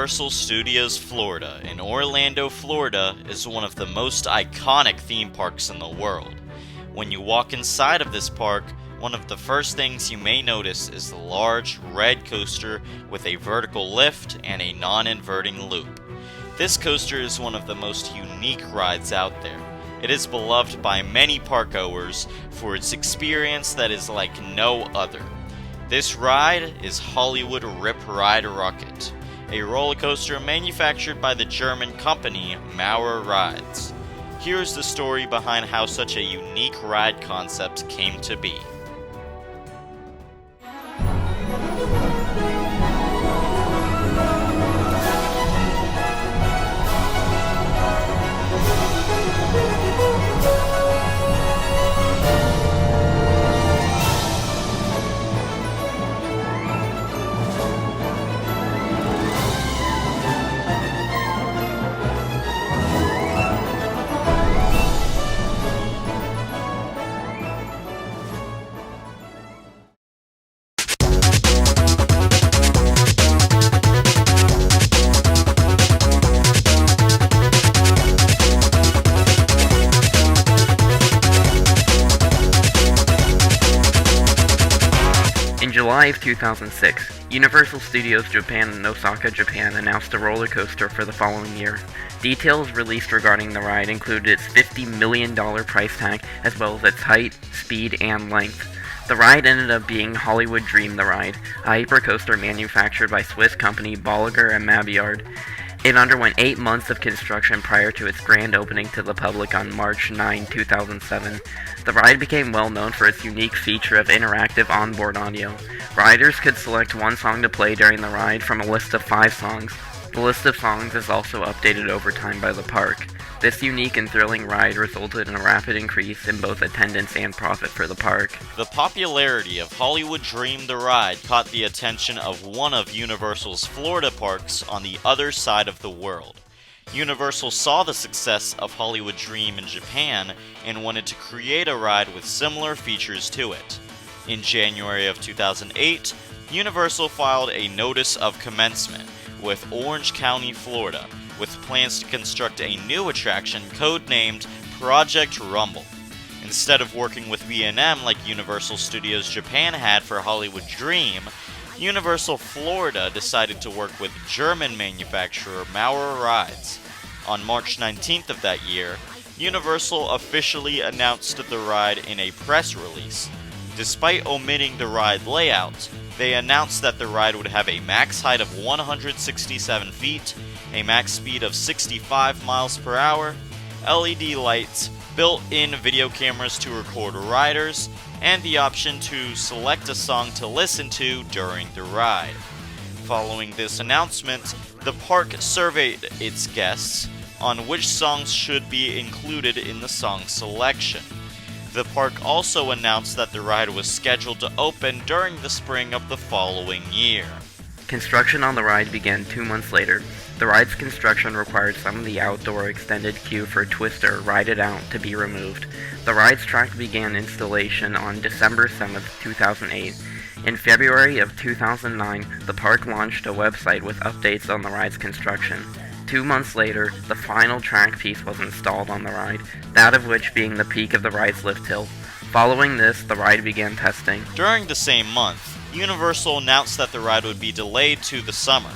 Universal Studios Florida in Orlando, Florida is one of the most iconic theme parks in the world. When you walk inside of this park, one of the first things you may notice is the large red coaster with a vertical lift and a non-inverting loop. This coaster is one of the most unique rides out there. It is beloved by many parkgoers for its experience that is like no other. This ride is Hollywood Rip Ride Rockit, a roller coaster manufactured by the German company Maurer Rides. Here's the story behind how such a unique ride concept came to be. In July of 2006, Universal Studios Japan in Osaka, Japan announced a roller coaster for the following year. Details released regarding the ride included its $50 million price tag, as well as its height, speed, and length. The ride ended up being Hollywood Dream the Ride, a hypercoaster manufactured by Swiss company Bolliger & Mabillard. It underwent 8 months of construction prior to its grand opening to the public on March 9, 2007. The ride became well known for its unique feature of interactive onboard audio. Riders could select one song to play during the ride from a list of 5 songs. The list of songs is also updated over time by the park. This unique and thrilling ride resulted in a rapid increase in both attendance and profit for the park. The popularity of Hollywood Dream the Ride caught the attention of one of Universal's Florida parks on the other side of the world. Universal saw the success of Hollywood Dream in Japan and wanted to create a ride with similar features to it. In January of 2008, Universal filed a notice of commencement with Orange County, Florida, with plans to construct a new attraction codenamed Project Rumble. Instead of working with B&M like Universal Studios Japan had for Hollywood Dream, Universal Florida decided to work with German manufacturer Maurer Rides. On March 19th of that year, Universal officially announced the ride in a press release. Despite omitting the ride layout, they announced that the ride would have a max height of 167 feet, a max speed of 65 miles per hour, LED lights, built-in video cameras to record riders, and the option to select a song to listen to during the ride. Following this announcement, the park surveyed its guests on which songs should be included in the song selection. The park also announced that the ride was scheduled to open during the spring of the following year. Construction on the ride began 2 months later. The ride's construction required some of the outdoor extended queue for Twister Ride It Out to be removed. The ride's track began installation on December 7, 2008. In February of 2009, the park launched a website with updates on the ride's construction. 2 months later, the final track piece was installed on the ride, that of which being the peak of the ride's lift hill. Following this, the ride began testing. During the same month, Universal announced that the ride would be delayed to the summer.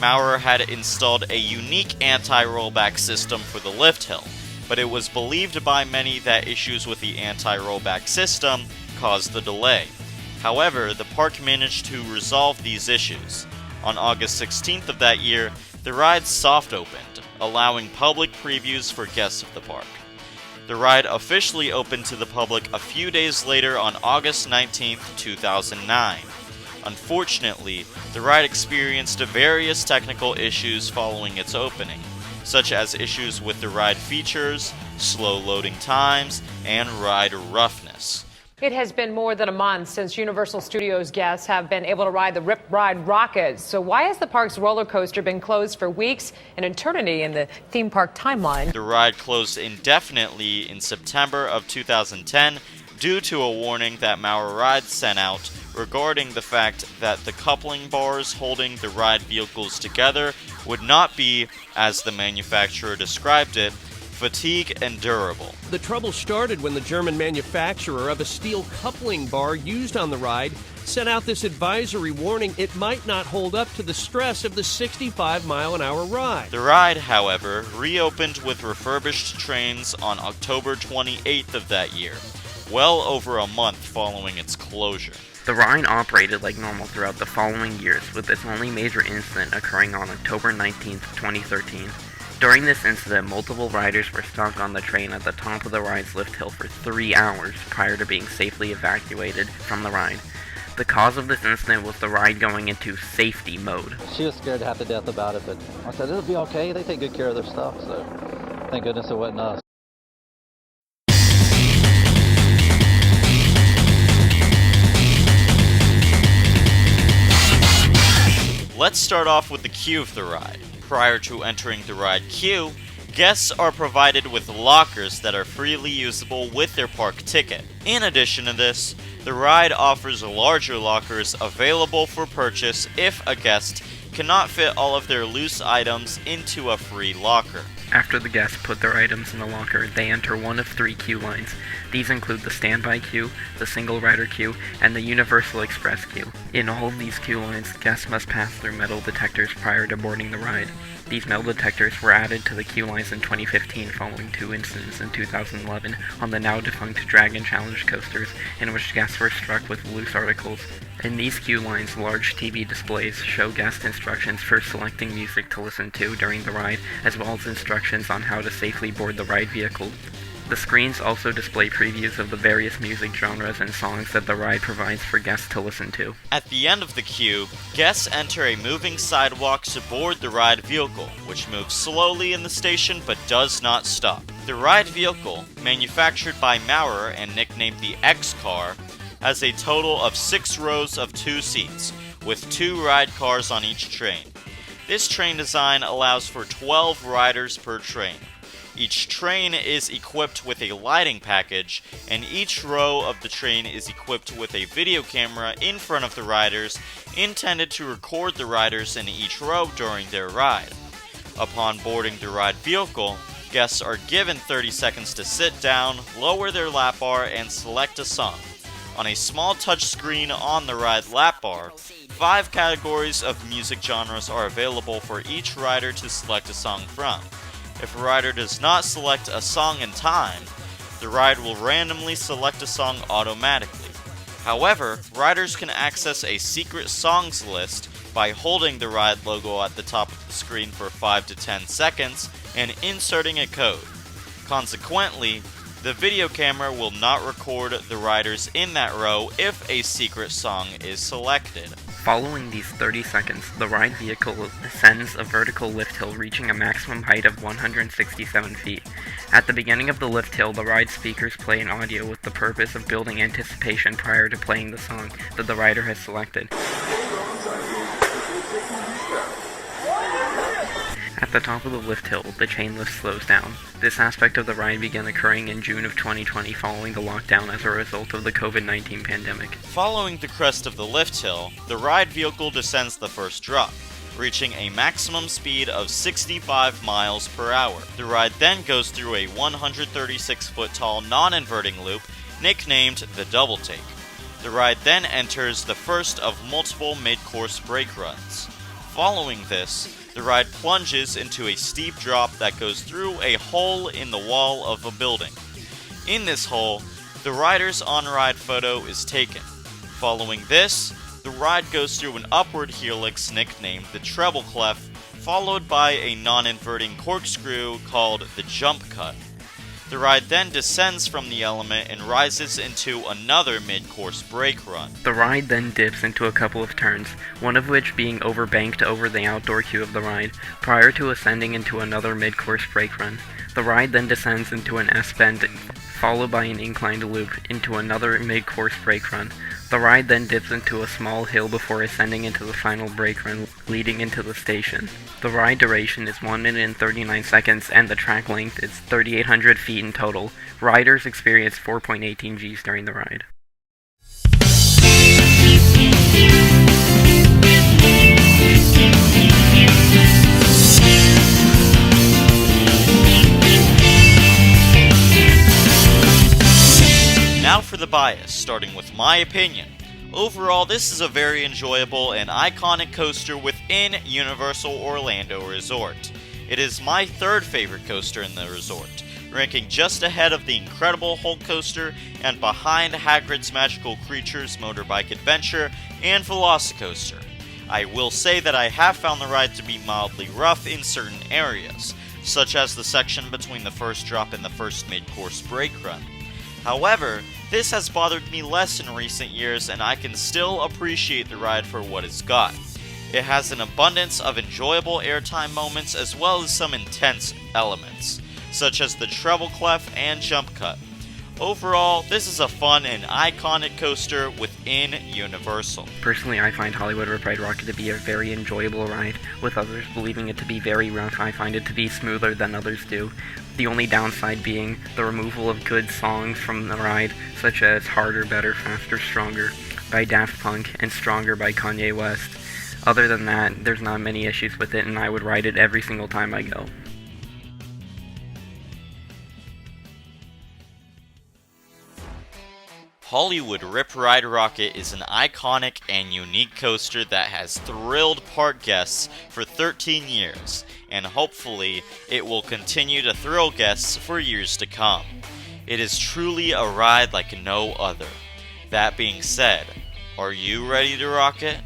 Maurer had installed a unique anti-rollback system for the lift hill, but it was believed by many that issues with the anti-rollback system caused the delay. However, the park managed to resolve these issues. On August 16th of that year, the ride soft opened, allowing public previews for guests of the park. The ride officially opened to the public a few days later on August 19, 2009. Unfortunately, the ride experienced various technical issues following its opening, such as issues with the ride features, slow loading times, and ride roughness. It has been more than a month since Universal Studios guests have been able to ride the Rip Ride Rockit. So why has the park's roller coaster been closed for weeks, an eternity in the theme park timeline? The ride closed indefinitely in September of 2010 due to a warning that Maurer Rides sent out regarding the fact that the coupling bars holding the ride vehicles together would not be, as the manufacturer described it, fatigue and durable. The trouble started when the German manufacturer of a steel coupling bar used on the ride sent out this advisory warning it might not hold up to the stress of the 65-mile-an-hour ride. The ride, however, reopened with refurbished trains on October 28th of that year, well over a month following its closure. The ride operated like normal throughout the following years, with its only major incident occurring on October 19, 2013. During this incident, multiple riders were stuck on the train at the top of the ride's lift hill for 3 hours prior to being safely evacuated from the ride. The cause of this incident was the ride going into safety mode. She was scared half to death about it, but I said it'll be okay. They take good care of their stuff, so thank goodness it wasn't us. Let's start off with the queue of the ride. Prior to entering the ride queue, guests are provided with lockers that are freely usable with their park ticket. In addition to this, the ride offers larger lockers available for purchase if a guest cannot fit all of their loose items into a free locker. After the guests put their items in the locker, they enter one of 3 queue lines. These include the standby queue, the single rider queue, and the Universal Express queue. In all of these queue lines, guests must pass through metal detectors prior to boarding the ride. These metal detectors were added to the queue lines in 2015 following 2 incidents in 2011 on the now-defunct Dragon Challenge coasters, in which guests were struck with loose articles. In these queue lines, large TV displays show guest instructions for selecting music to listen to during the ride, as well as instructions on how to safely board the ride vehicle. The screens also display previews of the various music genres and songs that the ride provides for guests to listen to. At the end of the queue, guests enter a moving sidewalk to board the ride vehicle, which moves slowly in the station but does not stop. The ride vehicle, manufactured by Maurer and nicknamed the X-Car, has a total of 6 rows of 2 seats, with 2 ride cars on each train. This train design allows for 12 riders per train. Each train is equipped with a lighting package, and each row of the train is equipped with a video camera in front of the riders, intended to record the riders in each row during their ride. Upon boarding the ride vehicle, guests are given 30 seconds to sit down, lower their lap bar, and select a song. On a small touchscreen on the ride lap bar, 5 categories of music genres are available for each rider to select a song from. If a rider does not select a song in time, the ride will randomly select a song automatically. However, riders can access a secret songs list by holding the ride logo at the top of the screen for 5 to 10 seconds and inserting a code. Consequently, the video camera will not record the riders in that row if a secret song is selected. Following these 30 seconds, the ride vehicle ascends a vertical lift hill reaching a maximum height of 167 feet. At the beginning of the lift hill, the ride speakers play an audio with the purpose of building anticipation prior to playing the song that the rider has selected. At the top of the lift hill, the chain lift slows down. This aspect of the ride began occurring in June of 2020 following the lockdown as a result of the COVID-19 pandemic. Following the crest of the lift hill, the ride vehicle descends the first drop, reaching a maximum speed of 65 miles per hour. The ride then goes through a 136-foot tall non-inverting loop nicknamed the Double Take. The ride then enters the first of multiple mid-course brake runs. Following this, the ride plunges into a steep drop that goes through a hole in the wall of a building. In this hole, the rider's on-ride photo is taken. Following this, the ride goes through an upward helix nicknamed the Treble Clef, followed by a non-inverting corkscrew called the Jump Cut. The ride then descends from the element and rises into another mid-course brake run. The ride then dips into a couple of turns, one of which being overbanked over the outdoor queue of the ride, prior to ascending into another mid-course brake run. The ride then descends into an S-bend, followed by an inclined loop, into another mid-course brake run. The ride then dips into a small hill before ascending into the final brake run, leading into the station. The ride duration is 1 minute and 39 seconds, and the track length is 3,800 feet in total. Riders experience 4.18 Gs during the ride. Now for the bias, starting with my opinion. Overall, this is a very enjoyable and iconic coaster within Universal Orlando Resort. It is my third favorite coaster in the resort, ranking just ahead of the Incredible Hulk coaster and behind Hagrid's Magical Creatures Motorbike Adventure and Velocicoaster. I will say that I have found the ride to be mildly rough in certain areas, such as the section between the first drop and the first mid-course brake run. However, this has bothered me less in recent years, and I can still appreciate the ride for what it's got. It has an abundance of enjoyable airtime moments as well as some intense elements, such as the treble clef and jump cut. Overall, this is a fun and iconic coaster within Universal. Personally, I find Hollywood Rip Ride Rockit to be a very enjoyable ride, with others believing it to be very rough. I find it to be smoother than others do. The only downside being the removal of good songs from the ride, such as Harder, Better, Faster, Stronger by Daft Punk and Stronger by Kanye West. Other than that, there's not many issues with it, and I would ride it every single time I go. Hollywood Rip Ride Rockit is an iconic and unique coaster that has thrilled park guests for 13 years, and hopefully it will continue to thrill guests for years to come. It is truly a ride like no other. That being said, are you ready to rock it?